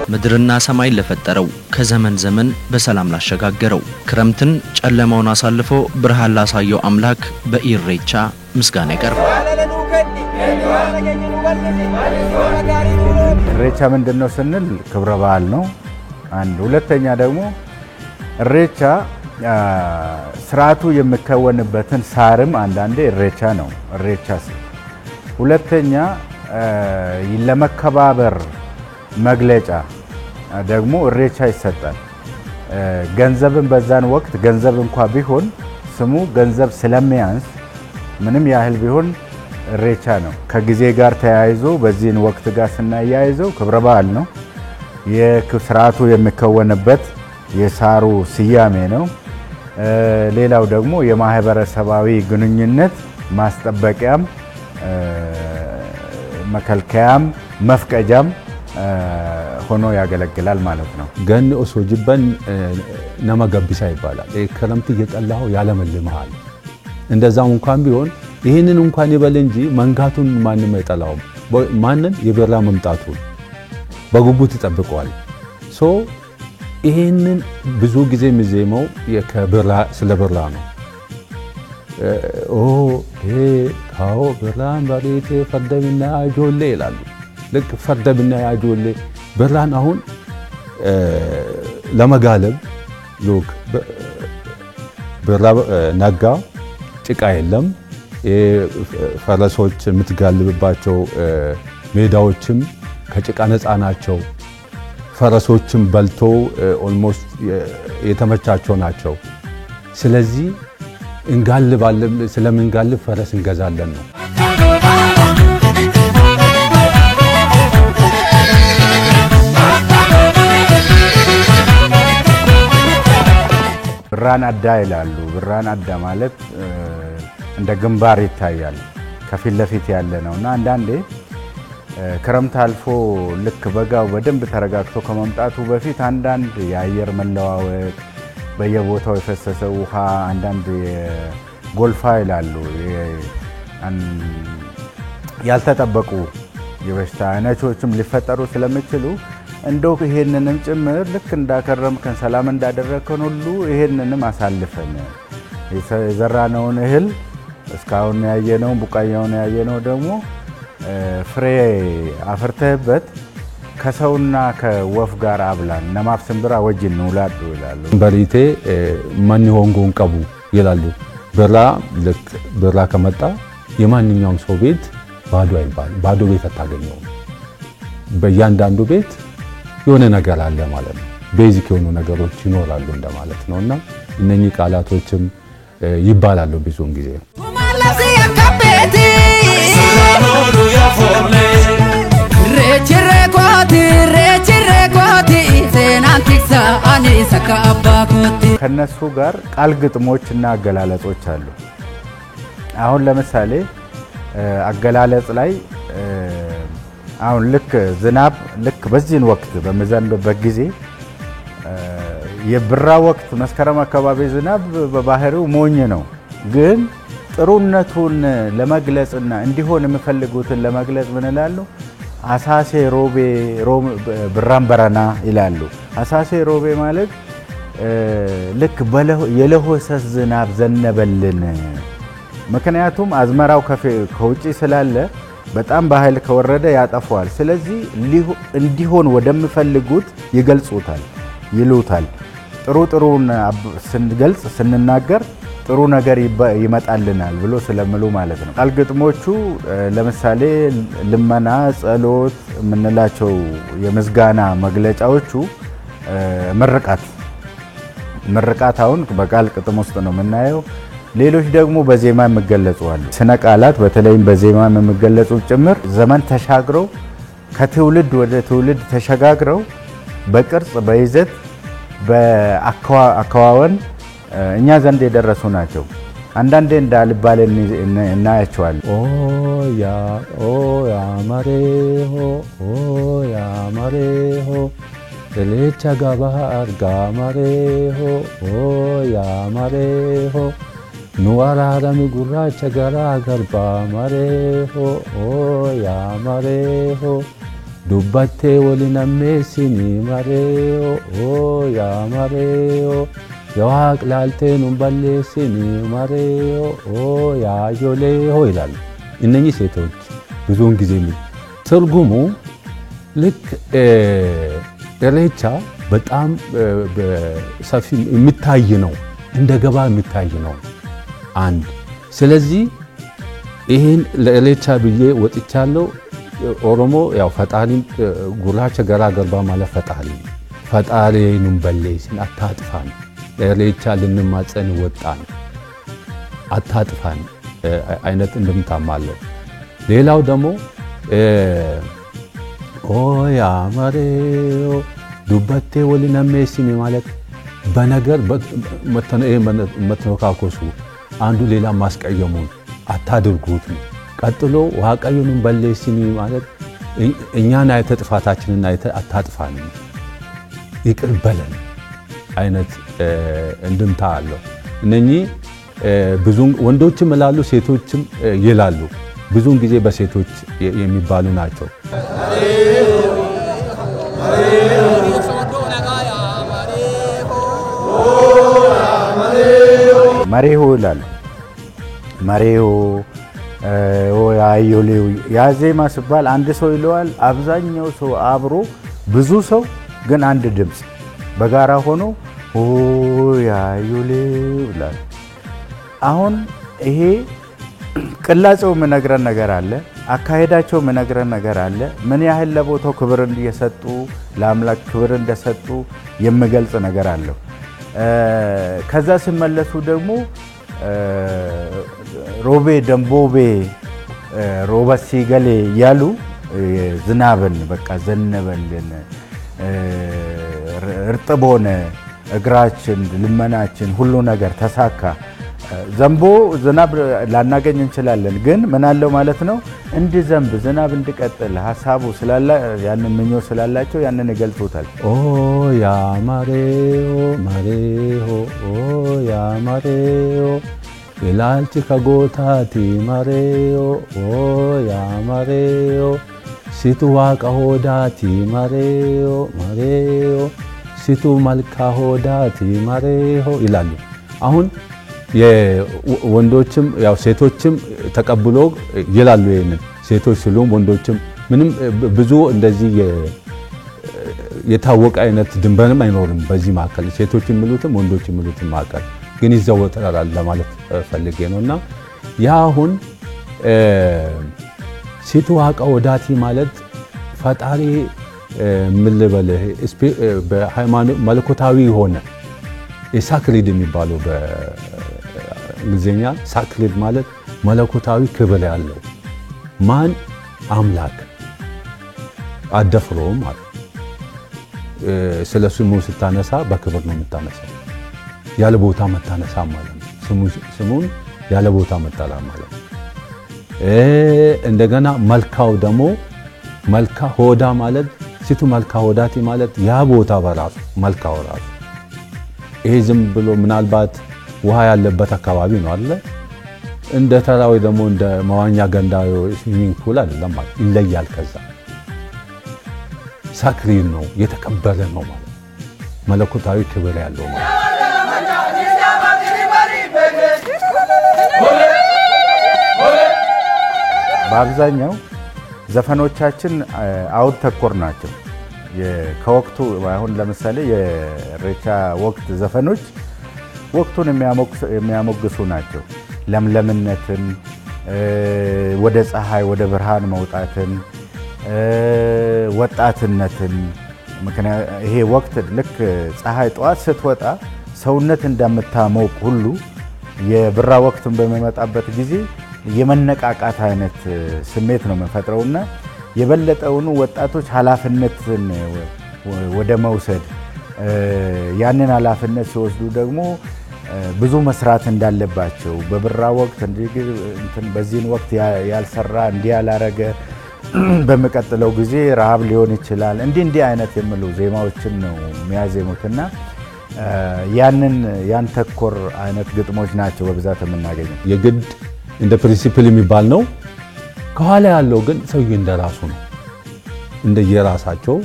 ምድርና ሰማይ ለፈጠረው ከዘመን ዘመን በሰላም ላሸጋገረው ክረምትን ጨለማውን አሳልፎ ብርሃን ላሳየው አምላክ በኢሬቻ ምስጋና ይቀርባል። ኢሬቻ ምንድነው ስንል ክብረ በዓል ነው። አንድ ሁለተኛ ደግሞ ኢሬቻ ስርዓቱ የሚከወንበትን ሳርም አንዳንዴ ኢሬቻ ነው። ኢሬቻ ሁለተኛ ለመከባበር መግለጫ ደግሞ ኢሬቻ ይሰጣል። ገንዘብን በዛን ወቅት ገንዘብ እንኳን ቢሆን ስሙ ገንዘብ ስለሚያንስ ምንም ያህል ቢሆን ኢሬቻ ነው። ከጊዜ ጋር ተያይዞ በዚህን ወቅት ጋር ስናያይዘው ክብረ በዓል ነው። የስርዓቱ የሚከወንበት የሳሩ ስያሜ ነው። ሌላው ደግሞ የማህበረሰባዊ ግንኙነት ማስጠበቂያም መከልከያም መፍቀጃም ሆኖ ያገለግላል ማለት ነው። ገን ኦሶ ጅበን ነማ ገቢሳ ይባላል። ክረምት እየጠላው ያለመልማል። እንደዛው እንኳን ቢሆን ይሄንን እንኳን ይበል እንጂ መንጋቱን ማንም አይጠላውም። ማንን የበራ መምጣቱን በጉጉት ይጠብቀዋል። ሶ ይሄንን ብዙ ጊዜ የሚዜመው የከበራ ስለ በራ ነው። ታው በራን ባሪቴ ፈርደብና አጆሌ ይላሉ። ልክ ፈርደብና አጆሌ በራን አሁን ለመጋለብ ሎክ በራ ነጋ ጭቃ የለም። ፈረሶች የምትጋልብባቸው ሜዳዎችም ከጭቃ ነፃ ናቸው። ፈረሶችም በልቶ ኦልሞስት የተመቻቸው ናቸው። ስለዚህ እንጋልባለን። ስለምንጋልብ ፈረስ እንገዛለን ነው። ብራን አዳ ይላሉ። ብራን አዳ ማለት እንደ ግንባር ይታያል ከፊት ለፊት ያለ ነውና አንዳንዴ ክረምት አልፎ ልክ በጋው በደንብ ተረጋግቶ ከመምጣቱ በፊት አንዳንድ የአየር መለዋወጥ በየቦታው የፈሰሰ ውሃ አንዳንድ ጎልፋ ይላሉ ያልተጠበቁ የበሽታ አይነቶችም ሊፈጠሩ ስለሚችሉ እንደው ይሄንንም ጭምር ልክ እንዳከረምከን ሰላም እንዳደረከን ሁሉ ይሄንንም አሳልፈን የዘራነውን እህል እስካሁን ያየነው ቡቃያውን ያየነው ደግሞ ፍሬ አፍርተህበት ከሰውና ከወፍ ጋር አብላን ነማፍ ስንብራ ወጅን ውላዱ ይላሉ። በሪቴ ማን ሆንጎን ቀቡ ይላሉ። በራ ልክ በራ ከመጣ የማንኛውም ሰው ቤት ባዶ አይባል። ባዶ ቤት አታገኘው። በእያንዳንዱ ቤት የሆነ ነገር አለ ማለት ነው። ቤዚክ የሆኑ ነገሮች ይኖራሉ እንደማለት ነውና እነኚህ ቃላቶችም ይባላሉ ብዙውን ጊዜ። ከነሱ ጋር ቃል ግጥሞችና አገላለጾች አሉ። አሁን ለምሳሌ አገላለጽ ላይ አሁን ልክ ዝናብ ልክ በዚህን ወቅት በመዘንብበት ጊዜ የብራ ወቅት መስከረም አካባቢ ዝናብ በባህሪው ሞኝ ነው። ግን ጥሩነቱን ለመግለጽና እንዲሆን የሚፈልጉትን ለመግለጽ ምን ይላሉ? አሳሴ ሮቤ ብራን በረና ይላሉ። አሳሴ ሮቤ ማለት ልክ የለሆሰስ ዝናብ ዘነበልን። ምክንያቱም አዝመራው ከውጪ ስላለ በጣም በኃይል ከወረደ ያጠፋዋል። ስለዚህ እንዲሆን ወደሚፈልጉት ይገልጹታል ይሉታል። ጥሩን ስንገልጽ ስንናገር ጥሩ ነገር ይመጣልናል ብሎ ስለምሉ ማለት ነው። ቃል ግጥሞቹ ለምሳሌ ልመና፣ ጸሎት የምንላቸው የምስጋና መግለጫዎቹ ምርቃት አሁን በቃል ግጥም ውስጥ ነው የምናየው። ሌሎች ደግሞ በዜማ የሚገለጹ አሉ። ስነ ቃላት በተለይም በዜማ የሚገለጹ ጭምር ዘመን ተሻግረው ከትውልድ ወደ ትውልድ ተሸጋግረው በቅርጽ በይዘት በአከዋወን እኛ ዘንድ የደረሱ ናቸው። አንዳንዴ እንዳልባል እናያቸዋለን። ያ ማሬሆ እሌቻ ጋባ አርጋ ማሬሆ ያ ማሬሆ ኑዋራራሚ ጉራቻ ጋራ ገርባ ማሬሆ ያ ማሬሆ ዱባቴ ወሊነሜሲኒ ማሬዮ ኦ ያ ማሬዮ የዋቅ ላልቴኑን በሌሲኒ ማሬዮ ኦ ያ ዮሌዮ ይላሉ። እነኚህ ሴቶች ብዙውን ጊዜ ትርጉሙ ልክ ኢሬቻ በጣም ሰፊ የሚታይ ነው፣ እንደ ገባ የሚታይ ነው አንድ። ስለዚህ ይሄን ለኢሬቻ ብዬ ወጥቻለሁ። ኦሮሞ ያው ፈጣሪ ጉራቸ ገራገርባ ማለት ፈጣሪኑን በሌሲን አታጥፋን፣ ኢሬቻ ልንማጸን ወጣን አታጥፋን አይነት እንደምታማለው። ሌላው ደግሞ ኦ ያ ማሬዮ ዱባቴ ወሊነሜሲኒ ማለት በነገር መተነካኮሱ አንዱ ሌላ ማስቀየሙን አታድርጉት ነው። ቀጥሎ ዋቀዩን በሌሲኒ ማለት እኛን አይተ ጥፋታችንን አይተ አታጥፋን ይቅር በለን አይነት እንድምታ አለው። እነኚህ ብዙ ወንዶችም ይላሉ ሴቶችም ይላሉ። ብዙውን ጊዜ በሴቶች የሚባሉ ናቸው። መሬሆ ይላሉ። መሬሆ ያዮሌው ያዜማ ሲባል አንድ ሰው ይለዋል። አብዛኛው ሰው አብሮ ብዙ ሰው ግን አንድ ድምፅ በጋራ ሆኖ ኦ ያዮሌው ይላል። አሁን ይሄ ቅላጼው ምነግረን ነገር አለ፣ አካሄዳቸው ምነግረን ነገር አለ። ምን ያህል ለቦታው ክብር እንደሰጡ ለአምላክ ክብር እንደሰጡ የሚገልጽ ነገር አለው። ከዛ ሲመለሱ ደግሞ ሮቤ ደንቦቤ ሮበሲ ገሌ ያሉ ዝናብን በቃ ዘነበልን፣ እርጥብ ሆነ እግራችን፣ ልመናችን ሁሉ ነገር ተሳካ። ዘንቦ ዝናብ ላናገኝ እንችላለን፣ ግን ምን አለው ማለት ነው እንዲዘንብ ዝናብ እንዲቀጥል ሐሳቡ ስላላ ያንን ምኞት ስላላቸው ያንን ይገልጹታል። ኦ ያ ማሬዮ ማሬዮ ኦ ያ ማሬዮ ኢላልቺ ከጎታቲ ማሬዮ ኦ ያ ማሬዮ ሲቱ ዋቀ ሆዳቲ ማሬዮ ማሬዮ ሲቱ መልካ ሆዳቲ ማሬዮ ይላሉ። አሁን የወንዶችም ያው ሴቶችም ተቀብሎ ይላሉ። ይሄንን ሴቶች ሲሉም ወንዶችም ምንም ብዙ እንደዚህ የታወቀ አይነት ድንበርም አይኖርም በዚህ መካከል ሴቶች የሚሉትም ወንዶች የሚሉትም መካከል ግን ይዘወተራል ለማለት ፈልጌ ነውና ያ አሁን ሲቱ ዋቀ ወዳቲ ማለት ፈጣሪ ምን ልበልህ በሃይማኖት መለኮታዊ ሆነ የሳክሪድ የሚባለው በእንግሊዝኛ ሳክሪድ ማለት መለኮታዊ ክብር ያለው ማን አምላክ አደፍሮም ማለት ስለሱ ስሙ ስታነሳ በክብር ነው የምታነሳው፣ ያለ ቦታ መታነሳ ማለት ነው። ስሙን ያለ ቦታ መጣላ ማለት ነው። እንደገና መልካው ደግሞ መልካ ሆዳ ማለት ሲቱ መልካ ሆዳቲ ማለት ያ ቦታ በራሱ መልካው ራሱ ይሄ ዝም ብሎ ምናልባት ውሃ ያለበት አካባቢ ነው አይደል? እንደ ተራው ደግሞ እንደ መዋኛ ገንዳው ስዊሚንግ ፑል አይደለም ማለት ይለያል። ከዛ ሳክሪድ ነው የተከበረ ነው ማለት መለኮታዊ ክብር ያለው ማለት። በአብዛኛው ዘፈኖቻችን አውድ ተኮር ናቸው። ከወቅቱ አሁን ለምሳሌ የኢሬቻ ወቅት ዘፈኖች ወቅቱን የሚያሞግሱ ናቸው። ለምለምነትን፣ ወደ ፀሐይ ወደ ብርሃን መውጣትን፣ ወጣትነትን። ምክንያቱም ይሄ ወቅት ልክ ፀሐይ ጠዋት ስትወጣ ሰውነት እንደምታሞቅ ሁሉ የብራ ወቅትን በሚመጣበት ጊዜ የመነቃቃት አይነት ስሜት ነው የሚፈጥረውና የበለጠውን ወጣቶች ኃላፊነትን ወደ መውሰድ ያንን ኃላፊነት ሲወስዱ ደግሞ ብዙ መስራት እንዳለባቸው በብራ ወቅት በዚህን ወቅት ያልሰራ እንዲህ ያላረገ በሚቀጥለው ጊዜ ረሃብ ሊሆን ይችላል እንዲህ አይነት የሚሉ ዜማዎችን ነው የሚያዜሙትና ያን ተኮር አይነት ግጥሞች ናቸው በብዛት የምናገኘው። የግድ እንደ ፕሪንሲፕል የሚባል ነው። ከኋላ ያለው ግን ሰውዬ እንደራሱ ነው። እንደየራሳቸው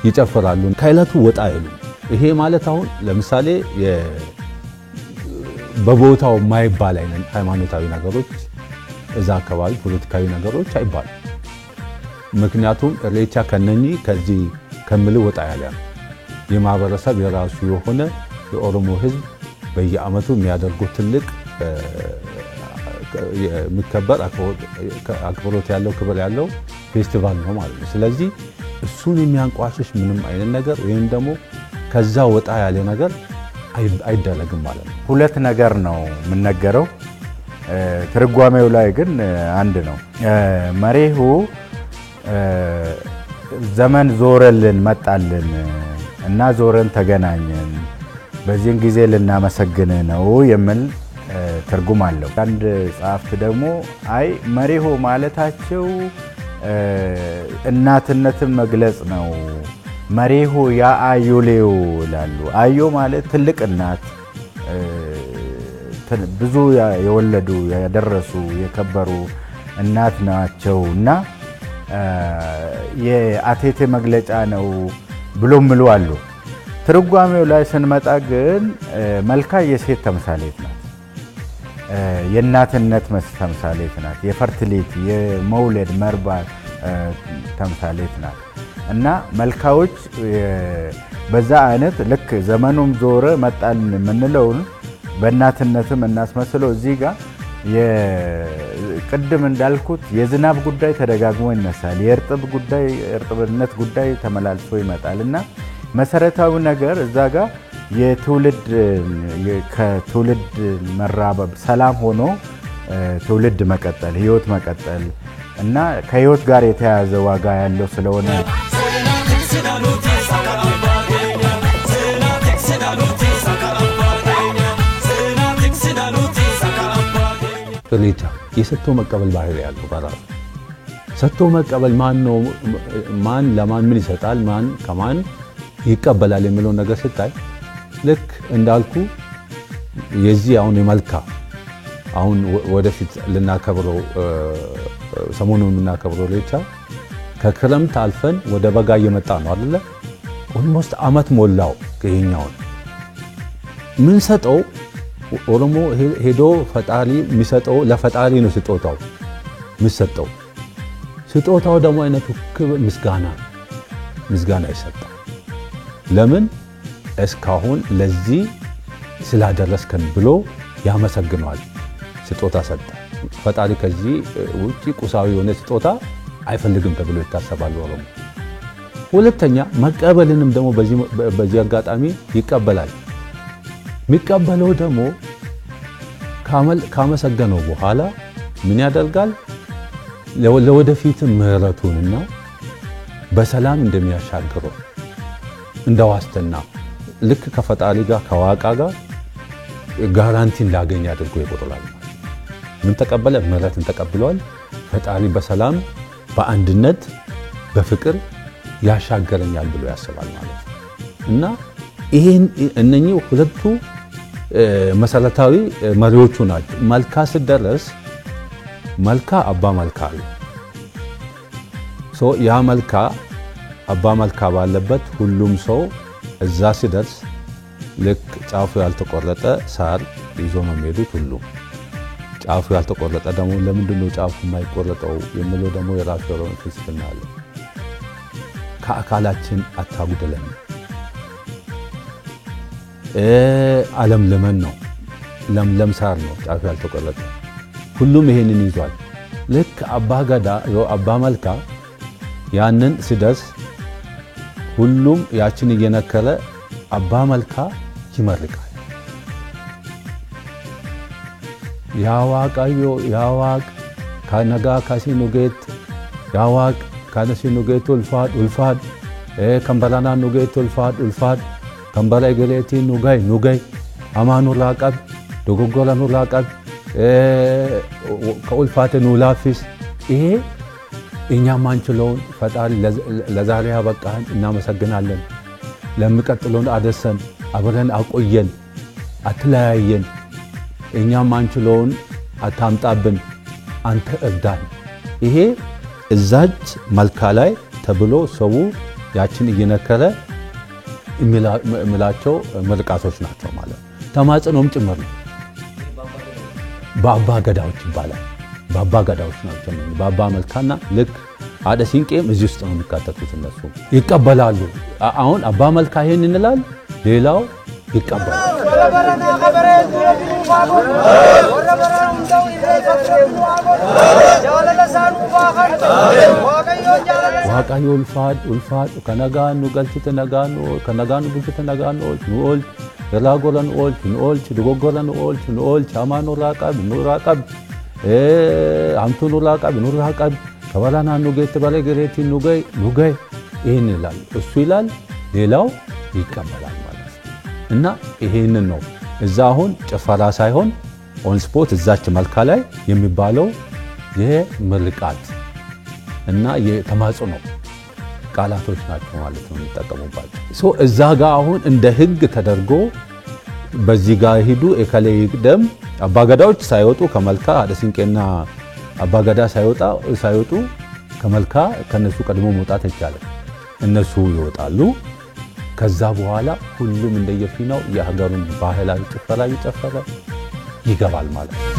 ይጨፍራሉ ከዕለቱ ወጣ ይሉ ይሄ ማለት አሁን ለምሳሌ በቦታው ማይባል አይነት ሃይማኖታዊ ነገሮች እዛ አካባቢ ፖለቲካዊ ነገሮች አይባል ምክንያቱም ኢሬቻ ከነኚህ ከዚህ ከምል ወጣ ያለ የማህበረሰብ የራሱ የሆነ የኦሮሞ ህዝብ በየአመቱ የሚያደርጉት ትልቅ የሚከበር አክብሮት ያለው ክብር ያለው ፌስቲቫል ነው ማለት ነው ስለዚህ እሱን የሚያንቋሽሽ ምንም አይነት ነገር ወይም ደግሞ ከዛ ወጣ ያለ ነገር አይደረግም ማለት ነው ሁለት ነገር ነው የምንነገረው ትርጓሜው ላይ ግን አንድ ነው መሬሁ ዘመን ዞረልን መጣልን እና ዞረን ተገናኘን በዚህን ጊዜ ልናመሰግን ነው የሚል ትርጉም አለው አንድ ጻፍት ደግሞ አይ መሬሁ ማለታቸው እናትነትን መግለጽ ነው መሬሁ ያ አዩሌው ይላሉ አዩ ማለት ትልቅ እናት ብዙ የወለዱ ያደረሱ የከበሩ እናት ናቸውና የአቴቴ መግለጫ ነው ብሎ ምሉ አሉ ትርጓሜው ላይ ስንመጣ ግን መልካ የሴት ተምሳሌት ናት የእናትነት ተምሳሌት ናት የፈርቲሊቲ የመውለድ መርባት ተምሳሌት ናት እና መልካዎች በዛ አይነት ልክ ዘመኑም ዞረ መጣል ምንለው በእናትነትም እናስመስለው እዚህ ጋር የቅድም እንዳልኩት የዝናብ ጉዳይ ተደጋግሞ ይነሳል የእርጥብነት ጉዳይ ተመላልሶ ይመጣልና መሰረታዊ ነገር እዛ ጋር የትውልድ ከትውልድ መራበብ ሰላም ሆኖ ትውልድ መቀጠል ህይወት መቀጠል እና ከህይወት ጋር የተያያዘ ዋጋ ያለው ስለሆነ ኢሬቻ የሰጥቶ መቀበል ባህሪ ያለው በራሱ ሰጥቶ መቀበል ማን ለማን ምን ይሰጣል ማን ከማን ይቀበላል የሚለው ነገር ስታይ ልክ እንዳልኩ የዚህ አሁን የመልካ አሁን ወደፊት ልናከብረው ሰሞኑን የምናከብረው ኢሬቻ ከክረምት አልፈን ወደ በጋ እየመጣ ነው አይደለ ኦልሞስት አመት ሞላው ከኛው ምን ሰጠው ኦሮሞ ሄዶ ፈጣሪ የሚሰጠው ለፈጣሪ ነው ስጦታው ደግሞ አይነቱ ምስጋና ይሰጣል ለምን እስካሁን ለዚህ ስላደረስከን ብሎ ያመሰግናል ስጦታ ሰጠ ፈጣሪ ከዚህ ውጪ ቁሳዊ የሆነ ስጦታ አይፈልግም ተብሎ ይታሰባል ኦሮሞ ሁለተኛ መቀበልንም ደግሞ በዚህ አጋጣሚ ይቀበላል የሚቀበለው ደግሞ ካመሰገነው በኋላ ምን ያደርጋል ለወደፊት ምህረቱንና በሰላም እንደሚያሻግረው እንደዋስተና ልክ ከፈጣሪ ጋር ከዋቃ ጋር ጋራንቲ እንዳገኝ አድርጎ ይቆጥራል ምን ተቀበለ ምህረትን ተቀብሏል ፈጣሪ በሰላም በአንድነት በፍቅር ያሻገረኛል ብሎ ያስባል ማለት እና ይሄን እነኚህ ሁለቱ መሰረታዊ መሪዎቹ ናቸው መልካ ሲደረስ መልካ አባ መልካ ያ መልካ አባ መልካ ባለበት ሁሉም ሰው እዛ ሲደርስ ልክ ጫፉ ያልተቆረጠ ሳር ይዞ ነው የሚሄዱት ሁሉ ጫፉ ያልተቆረጠ ደግሞ ለምንድን ነው ጫፉ የማይቆረጠው የሚለው ደግሞ የራሱ የሆነ ፍልስፍና አለ ከአካላችን አታጉድለን ዓለም ለመን ነው ለምለም ሳር ነው ጫፉ ያልተቆረጠ ሁሉም ይሄንን ይዟል ልክ አባ ገዳ አባ መልካ ያንን ሲደርስ ሁሉም ያችን እየነከረ አባ መልካ ይመርቃል ያዋቅ ከነጋ ካሲኑጌት ያዋቅ ካነሲኑጌት ኡልፋድ ከምበላና ኑጌት ኡልፋድ ከምበላይ ገሌቲ ኑጋይ አማኑ ላቀብ ዶጎጎላኑ ላቀብ ከኡልፋት ኑላፊስ ይሄ እኛ ማንችለውን ፈጣሪ ለዛሬ ያበቃን እናመሰግናለን ለሚቀጥለውን አደሰን አብረን አቆየን አትለያየን እኛ ማንችለውን አታምጣብን አንተ እርዳን ይሄ እዛች መልካ ላይ ተብሎ ሰው ያችን እየነከረ እምላቸው መልቃቶች ናቸው ማለት ተማጽኖም ጭምር ነው። በአባ ገዳዎች ይባላል። በአባ ገዳዎች ናቸው። በአባ መልካና ልክ አደ ሲንቄም እዚህ ውስጥ ነው የሚካተቱት። እነሱ ይቀበላሉ። አሁን አባ መልካ ይሄን እንላል፣ ሌላው ይቀበላል። ዋቃዮ ኡልፋድ ከነጋኑ ገልት ነጋኑ ከነጋኑ ብት ነጋኑ ኑኦል ረላጎለን ኦልች ድጎጎለን ኦልች አማኑ ራቃብ ኑራቃብ አምቱ ኑራቃብ ኑራቃብ ከበላና ኑገት በላይ ገሬቲ ኑገይ ይሄን ይላል። እሱ ይላል፣ ሌላው ይቀበላል ማለት እና ይሄንን ነው እዛ አሁን ጭፈራ ሳይሆን ኦን ስፖት እዛች መልካ ላይ የሚባለው የምርቃት እና የተማጽኖ ቃላቶች ናቸው ማለት ነው የሚጠቀሙባቸው። እዛ ጋር አሁን እንደ ህግ ተደርጎ በዚህ ጋር ሂዱ እከሌ ይቅደም። አባገዳዎች ሳይወጡ ከመልካ አደ ሲንቄና አባገዳ ሳይወጡ ከመልካ ከነሱ ቀድሞ መውጣት ይቻላል። እነሱ ይወጣሉ። ከዛ በኋላ ሁሉም እንደየፊናው የሀገሩን ባህላዊ ጭፈራ ይጨፈራል ይገባል ማለት ነው።